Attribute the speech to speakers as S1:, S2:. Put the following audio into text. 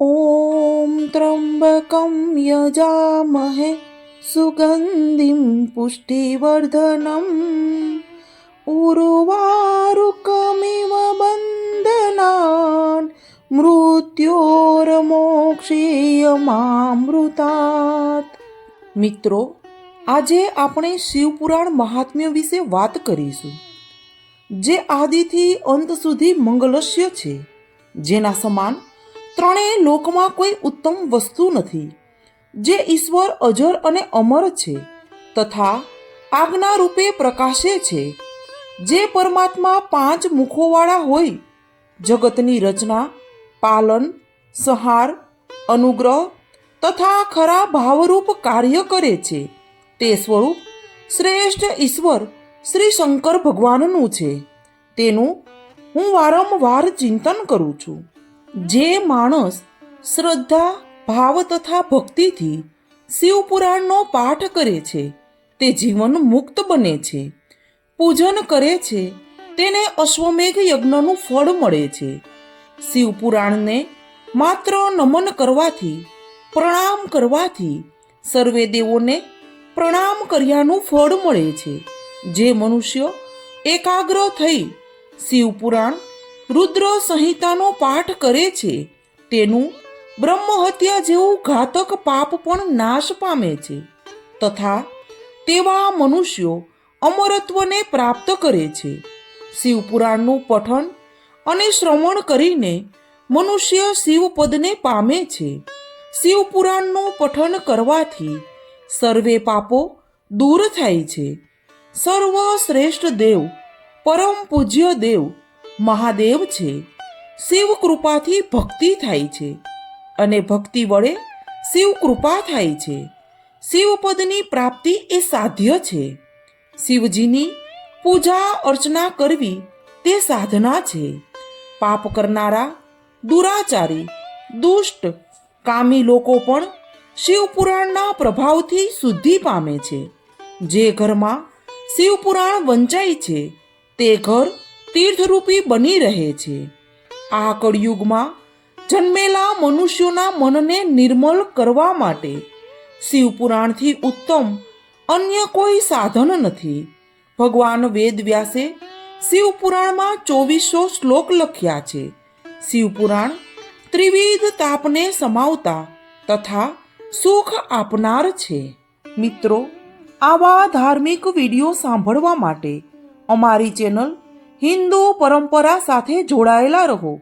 S1: ॐ त्र्यम्बकं यजामहे सुगन्धिं पुष्टिवर्धनम् उर्वारुकमिव बन्धनान् मृत्योर्मोक्षीयमामृतात्। મિત્રો, આજે આપણે શિવપુરાણ મહાત્મ્ય વિશે વાત કરીશું, જે આદિથી અંત સુધી મંગલસ્ય છે, જેના સમાન ત્રણેય લોકમાં કોઈ ઉત્તમ વસ્તુ નથી, જે ઈશ્વર અજર અને અમર છે તથા આજ્ઞા રૂપે પ્રકાશે છે, જે પરમાત્મા 5 મુખોવાળા હોય, જગતની રચના, પાલન, સંહાર, અનુગ્રહ તથા ખરા ભાવરૂપ કાર્ય કરે છે, તે સ્વરૂપ શ્રેષ્ઠ ઈશ્વર શ્રી શંકર ભગવાનનું છે. તેનું હું વારંવાર ચિંતન કરું છું. જે માણસ શ્રદ્ધા, ભાવ તથા ભક્તિથી શિવપુરાણનો પાઠ કરે છે, તે જીવન મુક્ત બને છે. પૂજન કરે છે, તેને અશ્વમેઘ યજ્ઞનું ફળ મળે છે. શિવપુરાણને માત્ર નમન કરવાથી, પ્રણામ કરવાથી સર્વે દેવોને પ્રણામ કર્યાનું ફળ મળે છે. જે મનુષ્ય એકાગ્ર થઈ શિવપુરાણ, રુદ્ર સંહિતાનો પાઠ કરે છે, તેનું બ્રહ્મહત્યા જેવું ઘાતક પાપ પણ નાશ પામે છે તથા તેવા મનુષ્યો અમરત્વને પ્રાપ્ત કરે છે. શિવપુરાણનું પઠન અને શ્રવણ કરીને મનુષ્ય શિવપદને પામે છે. શિવપુરાણનું પઠન કરવાથી સર્વે પાપો દૂર થાય છે. સર્વશ્રેષ્ઠ દેવ, પરમ પૂજ્ય દેવ મહાદેવ છે. શિવ કૃપાથી ભક્તિ થાય છે અને ભક્તિ વડે શિવ કૃપા થાય છે. શિવપદની પ્રાપ્તિ એ સાધ્ય છે. શિવજીની પૂજા અર્ચના કરવી તે સાધના છે. પાપ કરનારા, દુરાચારી, દુષ્ટ, કામી લોકો પણ શિવપુરાણના પ્રભાવથી શુદ્ધિ પામે છે. જે ઘરમાં શિવપુરાણ વંચાય છે, તે ઘર તીર્થરૂપી બની રહે છે. આ કળિયુગમાં જન્મેલા મનુષ્યોના મનને નિર્મલ કરવા માટે શિવપુરાણથી ઉત્તમ અન્ય કોઈ સાધન નથી. ભગવાન વેદવ્યાસે શિવપુરાણમાં 2400 શ્લોક લખ્યા છે. શિવપુરાણ ત્રિવિધ તાપને સમાવતા તથા સુખ આપનાર છે. મિત્રો, આવા ધાર્મિક વિડીયો સાંભળવા માટે અમારી ચેનલ હિન્દુ પરંપરા સાથે જોડાયેલા રહો.